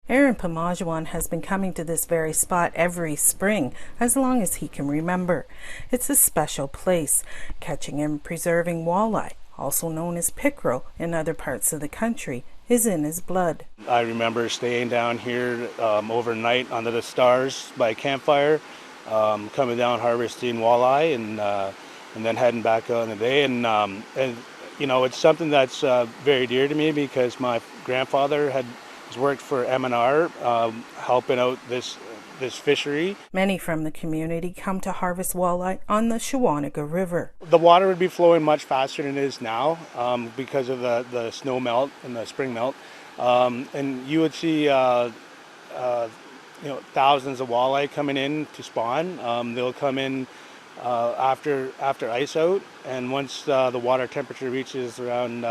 Aaron Pamajuan has been coming to this very spot every spring as long as he can remember. It's a special place, catching and preserving walleye, also known as pickerel in other parts of the country, is in his blood. I remember staying down here overnight under the stars by a campfire, coming down harvesting walleye and then heading back out in the day. And you know, it's something that's very dear to me because my grandfather has worked for M&R, helping out this fishery. Many from the community come to harvest walleye on the Shawanaga River. The water would be flowing much faster than it is now because of the snow melt and the spring melt. And you would see you know, thousands of walleye coming in to spawn. They'll come in after ice out, and once the water temperature reaches around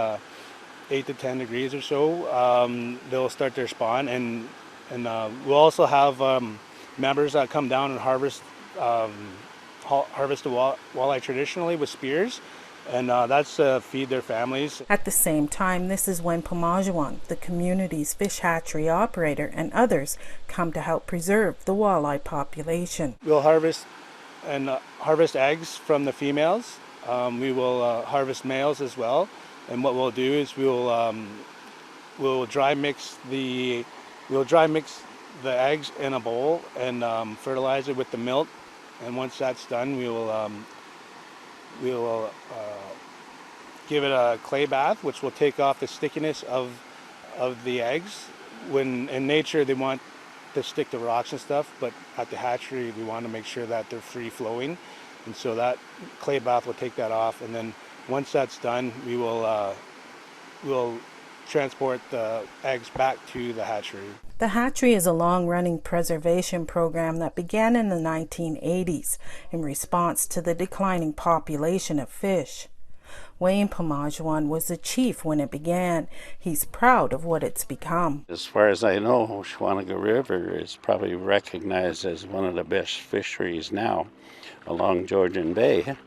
8 to 10 degrees or so, they'll start their spawn. And we'll also have members that come down and harvest the walleye traditionally with spears, and that's to feed their families. At the same time, this is when Pamajuan, the community's fish hatchery operator, and others come to help preserve the walleye population. We'll harvest eggs from the females. We will harvest males as well. And what we'll do is we'll dry mix the eggs in a bowl and fertilize it with the milk. And once that's done, we will give it a clay bath, which will take off the stickiness of the eggs. When in nature they want to stick to rocks and stuff, but at the hatchery we want to make sure that they're free flowing, and so that clay bath will take that off. And then once that's done, we'll transport the eggs back to the hatchery. The hatchery is a long-running preservation program that began in the 1980s in response to the declining population of fish. Wayne Pamajuan was the chief when it began. He's proud of what it's become. As far as I know, Shawanaga River is probably recognized as one of the best fisheries now along Georgian Bay.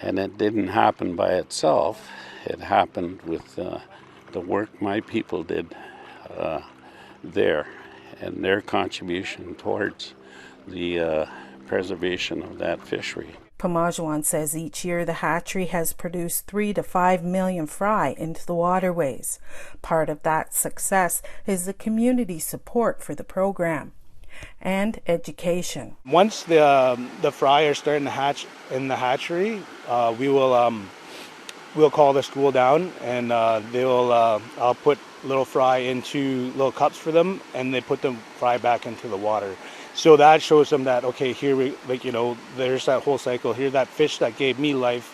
And it didn't happen by itself. It happened with the work my people did there and their contribution towards the preservation of that fishery. Pamajuan says each year the hatchery has produced 3 to 5 million fry into the waterways. Part of that success is the community support for the program and education. Once the fry are starting to hatch in the hatchery, we'll call the school down, and I'll put little fry into little cups for them, and they put the fry back into the water. So that shows them that, okay, here there's that whole cycle here. That fish that gave me life,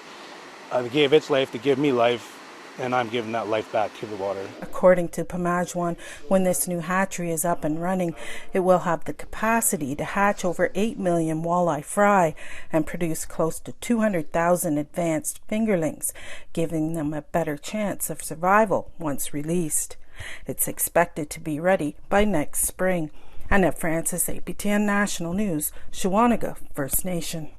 gave its life to give me life, and I'm giving that life back to the water. According to Pamajuan, when this new hatchery is up and running, it will have the capacity to hatch over 8 million walleye fry and produce close to 200,000 advanced fingerlings, giving them a better chance of survival once released. It's expected to be ready by next spring. Annette Francis, APTN National News, Shawanaga First Nation.